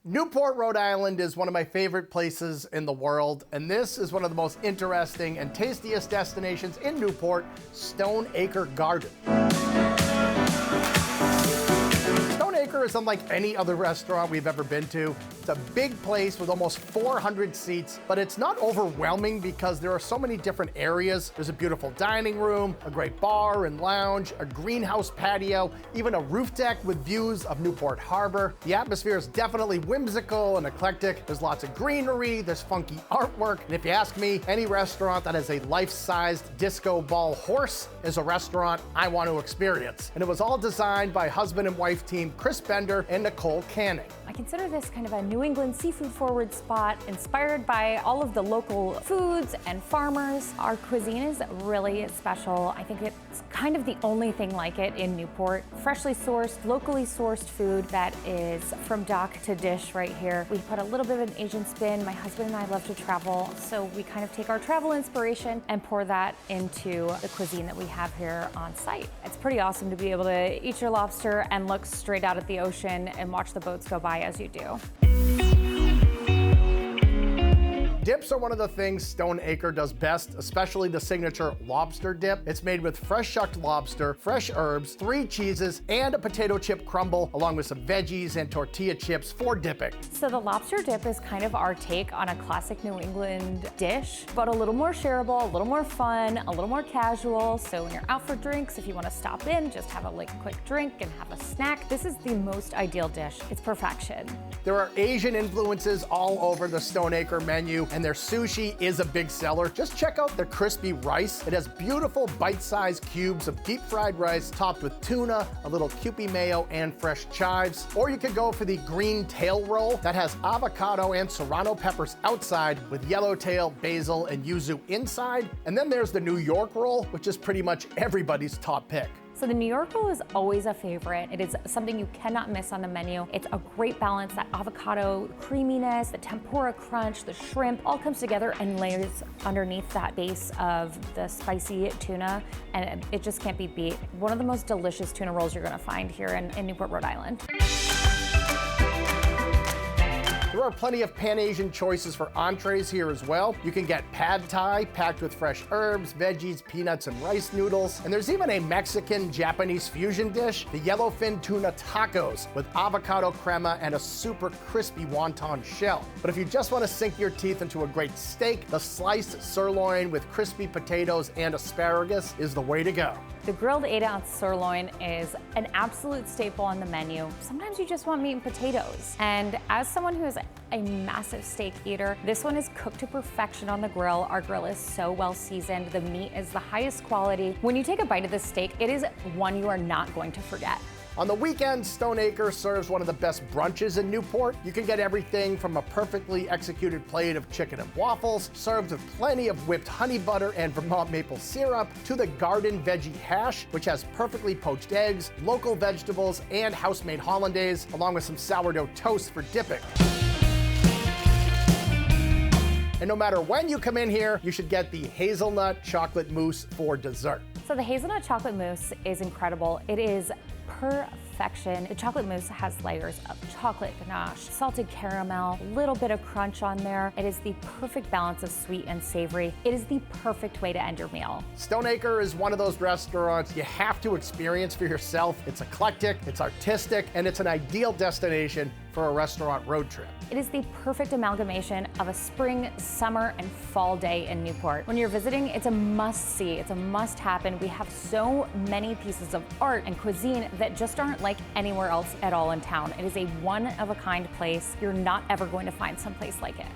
Newport, Rhode Island is one of my favorite places in the world, and this is one of the most interesting and tastiest destinations in Newport, Stoneacre Garden. Stoneacre is unlike any other restaurant we've ever been to. It's a big place with almost 400 seats, but it's not overwhelming because there are so many different areas. There's a beautiful dining room, a great bar and lounge, a greenhouse patio, even a roof deck with views of Newport Harbor. The atmosphere is definitely whimsical and eclectic. There's lots of greenery, there's funky artwork, and if you ask me, any restaurant that has a life-sized disco ball horse is a restaurant I want to experience. And it was all designed by husband and wife team Chris Bender and Nicole Canning. I consider this kind of a New England seafood-forward spot inspired by all of the local foods and farmers. Our cuisine is really special. I think it's kind of the only thing like it in Newport. Freshly sourced, locally sourced food that is from dock to dish right here. We put a little bit of an Asian spin. My husband and I love to travel, so we kind of take our travel inspiration and pour that into the cuisine that we have here on site. It's pretty awesome to be able to eat your lobster and look straight out at the ocean and watch the boats go by as you do. Dips are one of the things Stoneacre does best, especially the signature lobster dip. It's made with fresh shucked lobster, fresh herbs, 3 cheeses, and a potato chip crumble, along with some veggies and tortilla chips for dipping. So the lobster dip is kind of our take on a classic New England dish, but a little more shareable, a little more fun, a little more casual. So when you're out for drinks, if you want to stop in, just have a quick drink and have a snack, this is the most ideal dish. It's perfection. There are Asian influences all over the Stoneacre menu, and their sushi is a big seller. Just check out their crispy rice. It has beautiful bite-sized cubes of deep-fried rice topped with tuna, a little Kewpie mayo, and fresh chives. Or you could go for the green tail roll that has avocado and serrano peppers outside with yellowtail, basil, and yuzu inside. And then there's the New York roll, which is pretty much everybody's top pick. So the New York roll is always a favorite. It is something you cannot miss on the menu. It's a great balance, that avocado creaminess, the tempura crunch, the shrimp, all comes together and layers underneath that base of the spicy tuna, and it just can't be beat. One of the most delicious tuna rolls you're gonna find here in Newport, Rhode Island. There are plenty of Pan-Asian choices for entrees here as well. You can get pad thai packed with fresh herbs, veggies, peanuts, and rice noodles. And there's even a Mexican-Japanese fusion dish, the yellowfin tuna tacos with avocado crema and a super crispy wonton shell. But if you just want to sink your teeth into a great steak, the sliced sirloin with crispy potatoes and asparagus is the way to go. The grilled 8-ounce sirloin is an absolute staple on the menu. Sometimes you just want meat and potatoes. And as someone who is a massive steak eater, this one is cooked to perfection on the grill. Our grill is so well seasoned. The meat is the highest quality. When you take a bite of this steak, it is one you are not going to forget. On the weekends, Stoneacre serves one of the best brunches in Newport. You can get everything from a perfectly executed plate of chicken and waffles, served with plenty of whipped honey butter and Vermont maple syrup, to the garden veggie hash, which has perfectly poached eggs, local vegetables, and house-made hollandaise, along with some sourdough toast for dipping. And no matter when you come in here, you should get the hazelnut chocolate mousse for dessert. So the hazelnut chocolate mousse is incredible. It is perfection. The chocolate mousse has layers of chocolate ganache, salted caramel, a little bit of crunch on there. It is the perfect balance of sweet and savory. It is the perfect way to end your meal. Stoneacre is one of those restaurants you have to experience for yourself. It's eclectic, it's artistic, and it's an ideal destination for a restaurant road trip. It is the perfect amalgamation of a spring, summer, and fall day in Newport. When you're visiting, it's a must-see, it's a must-happen. We have so many pieces of art and cuisine that just aren't like anywhere else at all in town. It is a one-of-a-kind place. You're not ever going to find someplace like it.